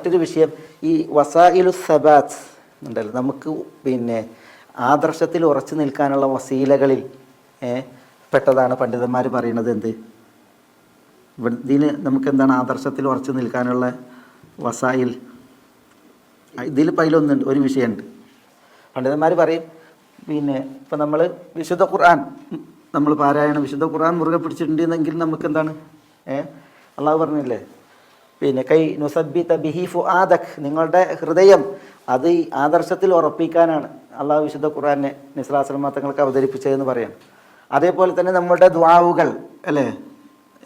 മറ്റൊരു വിഷയം ഈ വസായിലു സബാത്ത് ഉണ്ടല്ലോ, നമുക്ക് ആദർശത്തിൽ ഉറച്ചു നിൽക്കാനുള്ള വസീലകളിൽ പെട്ടതാണ് പണ്ഡിതന്മാർ പറയുന്നത്. എന്ത് ഇതിന് നമുക്കെന്താണ് ആദർശത്തിൽ ഉറച്ചു നിൽക്കാനുള്ള വസായിൽ? ഇതിൽ പൈലൊന്നുണ്ട്, ഒരു വിഷയമുണ്ട്. പണ്ഡിതന്മാർ പറയും ഇപ്പം നമ്മൾ വിശുദ്ധ ഖുർആൻ നമ്മൾ പാരായണം വിശുദ്ധ ഖുർആൻ മുറുകെ പിടിച്ചിട്ടുണ്ടെങ്കിൽ നമുക്കെന്താണ് അള്ളാഹു പറഞ്ഞില്ലേ, കൈ നുസബ്ബിത ബിഹി ഫുആദക്, നിങ്ങളുടെ ഹൃദയം അത് ഈ ആദർശത്തിൽ ഉറപ്പിക്കാനാണ് അള്ളാഹു വിശുദ്ധ ഖുർആനെ നിസ്ലാസ്ലമ തങ്ങൾക്ക് അവതരിപ്പിച്ചതെന്ന് പറയാം. അതേപോലെ തന്നെ നമ്മുടെ ദുആവുകൾ അല്ലേ,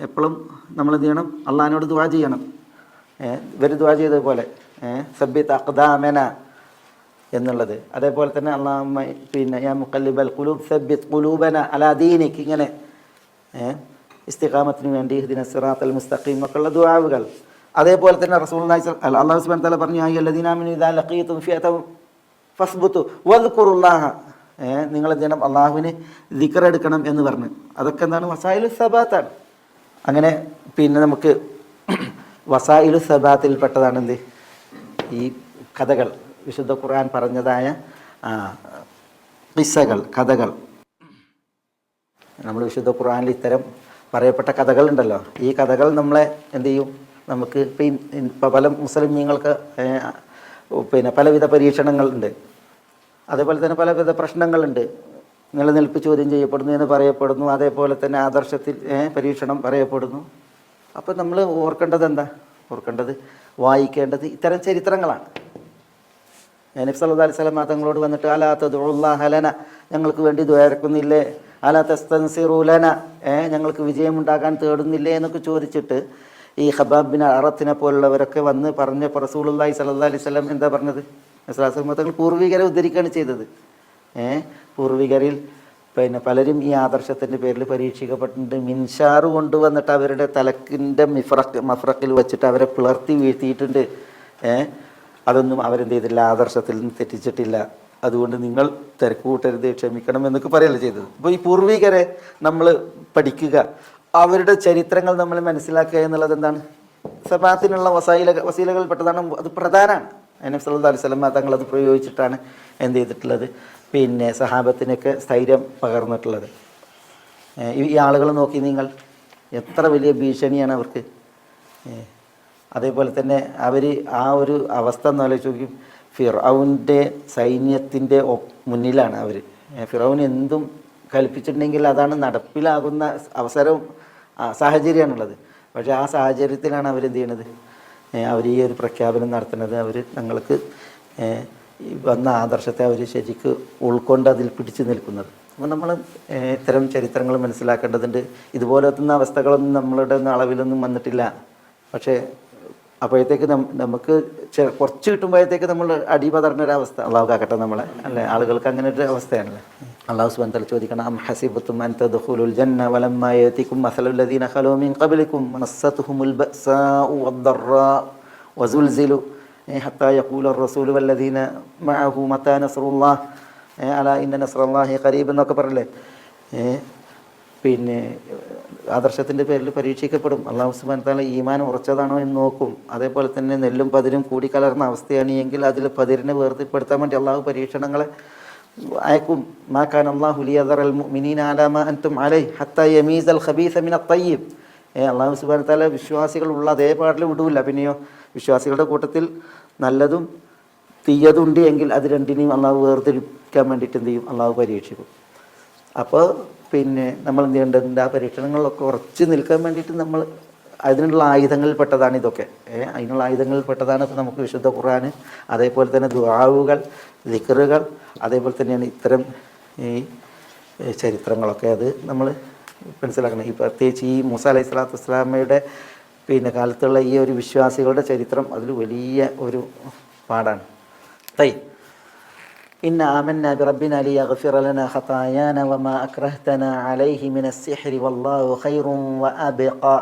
എപ്പോഴും നമ്മൾ എന്ത് ചെയ്യണം? അള്ളാഹിനോട് ദുആ ചെയ്യണം. ഇവർ ദുആ ചെയ്തതുപോലെ സബ്ബിത് അഖ്ദാമന എന്നുള്ളത്. അതേപോലെ തന്നെ അല്ലാഹുമ്മ യാ മുഖല്ലിബൽ ഖുലൂബ് സബ്ബിത് ഖുലൂബന അലാ ദീനിക്, ഇങ്ങനെ ഇസ്തിഖാമത്തിന് വേണ്ടി ഇഹ്ദിന സിറാത്തൽ മുസ്തഖീം ഒക്കെയുള്ള ദുആവുകൾ. അതേപോലെ തന്നെ റസൂലുള്ളാഹി അല്ലാഹു സുബ്ഹാനഹു വ തആല പറഞ്ഞു, യാ അയ്യുഹല്ലദീന ആമനൂ ഇദാ ലഖീതും ഫിഅതൻ ഫസ്ബുതു വദ്കുറുല്ലാഹ, നിങ്ങൾ എന്ത് ചെയ്യണം? അള്ളാഹുവിന് ദിക്ർ എടുക്കണം എന്ന് പറഞ്ഞു. അതൊക്കെ എന്താണ്? വസായിലു സബാത്താണ്. അങ്ങനെ നമുക്ക് വസായിലു സബാത്തിൽ പെട്ടതാണ് എന്ത്? ഈ കഥകൾ, വിശുദ്ധ ഖുർആൻ പറഞ്ഞതായ ഖിസ്സകൾ, കഥകൾ. നമ്മൾ വിശുദ്ധ ഖുർആനിൽ ഇത്തരം പറയപ്പെട്ട കഥകളുണ്ടല്ലോ, ഈ കഥകൾ നമ്മളെ എന്ത് ചെയ്യും? നമുക്ക് ഇപ്പം പല മുസ്ലിമീങ്ങൾക്ക് പലവിധ പരീക്ഷണങ്ങളുണ്ട്, അതേപോലെ തന്നെ പലവിധ പ്രശ്നങ്ങളുണ്ട്. നിലനിൽപ്പ് ചോദ്യം ചെയ്യപ്പെടുന്നു എന്ന് പറയപ്പെടുന്നു. അതേപോലെ തന്നെ ആദർശത്തിൽ പരീക്ഷണം പറയപ്പെടുന്നു. അപ്പം നമ്മൾ ഓർക്കേണ്ടത് എന്താ? ഓർക്കേണ്ടത്, വായിക്കേണ്ടത് ഇത്തരം ചരിത്രങ്ങളാണ്. നബി സല്ലല്ലാഹു അലൈഹി വസല്ലം തങ്ങളോട് വന്നിട്ട് അലാ തദ്ഉല്ലാഹ ലന, ഞങ്ങൾക്ക് വേണ്ടി ദുആരക്കുന്നില്ലേ? അലാ തസ്തൻസിറു ലന, ഞങ്ങൾക്ക് വിജയമുണ്ടാകാൻ തേടുന്നില്ലേ എന്നൊക്കെ ചോദിച്ചിട്ട് ഈ ഖബാബ് ബിൻ അറത്തിനെ പോലുള്ളവരൊക്കെ വന്ന് പറഞ്ഞപ്പോൾ റസൂലുള്ളാഹി സ്വല്ലല്ലാഹു അലൈഹി വസല്ലം എന്താ പറഞ്ഞത്? തങ്ങൾ പൂർവികരെ ഉദ്ധരിക്കുകയാണ് ചെയ്തത്. പൂർവികരിൽ പലരും ഈ ആദർശത്തിൻ്റെ പേരിൽ പരീക്ഷിക്കപ്പെട്ടിട്ടുണ്ട്. മിൻഷാറ് കൊണ്ടുവന്നിട്ട് അവരുടെ തലക്കിൻ്റെ മഫ്രക്കിൽ വെച്ചിട്ട് അവരെ പിളർത്തി വീഴ്ത്തിയിട്ടുണ്ട്. അതൊന്നും അവരെന്ത് ചെയ്തില്ല? ആദർശത്തിൽ നിന്ന് തെറ്റിച്ചിട്ടില്ല. അതുകൊണ്ട് നിങ്ങൾ തിരക്ക് കൂട്ടരുത്, ക്ഷമിക്കണം എന്നൊക്കെ പറയല്ലേ ചെയ്തത്. അപ്പോൾ ഈ പൂർവികരെ നമ്മൾ പഠിക്കുക, അവരുടെ ചരിത്രങ്ങൾ നമ്മൾ മനസ്സിലാക്കുക എന്നുള്ളത് എന്താണ്? സബാത്തിനുള്ള വസീലകൾ പെട്ടതാണ്. അത് പ്രധാനമാണ്. നബി സല്ലല്ലാഹു അലൈഹി വസല്ലം തങ്ങൾ അത് പ്രയോഗിച്ചിട്ടാണ് എന്ത് ചെയ്തിട്ടുള്ളത്? സഹാബത്തിനൊക്കെ സ്ഥൈര്യം പകർന്നിട്ടുള്ളത്. ഈ ആളുകൾ നോക്കി നിങ്ങൾ, എത്ര വലിയ ഭീഷണിയാണ് അവർക്ക്. അതേപോലെ തന്നെ അവർ ആ ഒരു അവസ്ഥ എന്ന് ആലോചിച്ച് നോക്കി. ഫിർഔൻ്റെ സൈന്യത്തിൻ്റെ മുന്നിലാണ് അവർ. ഫിർഔൻ എന്തും കൽപ്പിച്ചിട്ടുണ്ടെങ്കിൽ അതാണ് നടപ്പിലാകുന്ന അവസരവും സാഹചര്യമാണുള്ളത്. പക്ഷേ ആ സാഹചര്യത്തിലാണ് അവരെന്ത് ചെയ്യണത്? അവർ ഈ ഒരു പ്രഖ്യാപനം നടത്തുന്നത്. അവർ ഞങ്ങൾക്ക് വന്ന ആദർശത്തെ അവർ ശരിക്ക് ഉൾക്കൊണ്ട് അതിൽ പിടിച്ചു നിൽക്കുന്നത്. അപ്പോൾ നമ്മൾ ഇത്തരം ചരിത്രങ്ങൾ മനസ്സിലാക്കേണ്ടതുണ്ട്. ഇതുപോലത്തുന്ന അവസ്ഥകളൊന്നും നമ്മളുടെ അളവിലൊന്നും വന്നിട്ടില്ല. പക്ഷേ അപ്പോഴത്തേക്ക് നമുക്ക് കുറച്ച് കിട്ടുമ്പോഴത്തേക്ക് നമ്മൾ അടിപതർന്നൊരവസ്ഥ. അള്ളാഹു കാക്കട്ടെ നമ്മളെ, അല്ലേ? ആളുകൾക്ക് അങ്ങനെ ഒരു അവസ്ഥയാണല്ലേ. അള്ളാഹു സുബ്ഹാനഹു വ തആല ചോദിക്കണം, അം ഹസിബതും അൻ തദ്ഖുലുൽ ജന്ന വലമ്മാ യഅതികും മസലുൽ ലദീന ഖലൂ മിൻ ഖബ്ലികും മസ്സതുഹുമുൽ ബഅസാഉ വദ്ദറാഉ വസുൽസിലു ഹത്താ യഖൂല റസൂലു വല്ലദീന മഅഹു മതാ നസ്റുല്ലാഹ് അലാ ഇന്ന നസ്റല്ലാഹി ഖരീബ് എന്നൊക്കെ പറയല്ലേ. ആദർശത്തിൻ്റെ പേരിൽ പരീക്ഷിക്കപ്പെടും. അള്ളാഹു സുബ്ഹാനഹു വ തആല ഈമാൻ ഉറച്ചതാണോ എന്ന് നോക്കും. അതേപോലെ തന്നെ നെല്ലും പതിരും കൂടിക്കലർന്ന അവസ്ഥയാണ് എങ്കിൽ അതിൽ പതിരിനെ വേർതിപ്പെടുത്താൻ വേണ്ടി അള്ളാഹു പരീക്ഷണങ്ങളെ അയക്കും. മാ കാന അല്ലാഹു ലിയദറൽ മുഅ്മിനീന അലാ മാ അൻതും അലൈഹി ഹത്താ യമീസൽ ഖബീസ മിനത് തയ്യിബ്. അള്ളാഹു സുബ്ഹാനഹു വ തആല വിശ്വാസികളുള്ള അതേ പാടിൽ വിടൂല. പിന്നെയോ വിശ്വാസികളുടെ കൂട്ടത്തിൽ നല്ലതും തീയതും ഉണ്ട് എങ്കിൽ അത് രണ്ടിനെയും അള്ളാഹു വേർതിരിക്കാൻ വേണ്ടിയിട്ട് എന്ത് ചെയ്യും? അള്ളാഹു പരീക്ഷിക്കും. അപ്പോൾ നമ്മൾ എന്ത് ചെയ്യേണ്ടതുണ്ട്? ആ പരീക്ഷണങ്ങളിലൊക്കെ ഉറച്ച് നിൽക്കാൻ വേണ്ടിയിട്ട് നമ്മൾ അതിനുള്ള ആയുധങ്ങളിൽ പെട്ടതാണ് ഇതൊക്കെ. അതിനുള്ള ആയുധങ്ങളിൽ പെട്ടതാണ് ഇപ്പോൾ നമുക്ക് വിശുദ്ധ ഖുർആൻ, അതേപോലെ തന്നെ ദുആവുകൾ, ദിക്റുകൾ, അതേപോലെ തന്നെയാണ് ഇത്തരം ഈ ചരിത്രങ്ങളൊക്കെ. അത് നമ്മൾ മനസ്സിലാക്കണം. ഈ പ്രത്യേകിച്ച് ഈ മൂസ അലൈഹി സ്വലാത്തു വസ്സലാമയുടെ കാലത്തുള്ള ഈ ഒരു വിശ്വാസികളുടെ ചരിത്രം അതിൽ വലിയ ഒരു പാടാണ്. ഇന്ന ആമന്ന ബിറബ്ബിന ലിയഗ്ഫിറ ലനാ ഖതായാന വമാ അക്രഹ്തനാ അലൈഹി മിനസ് സിഹ്രി വല്ലാഹു ഖൈറുൻ വഅബ്ഖാ.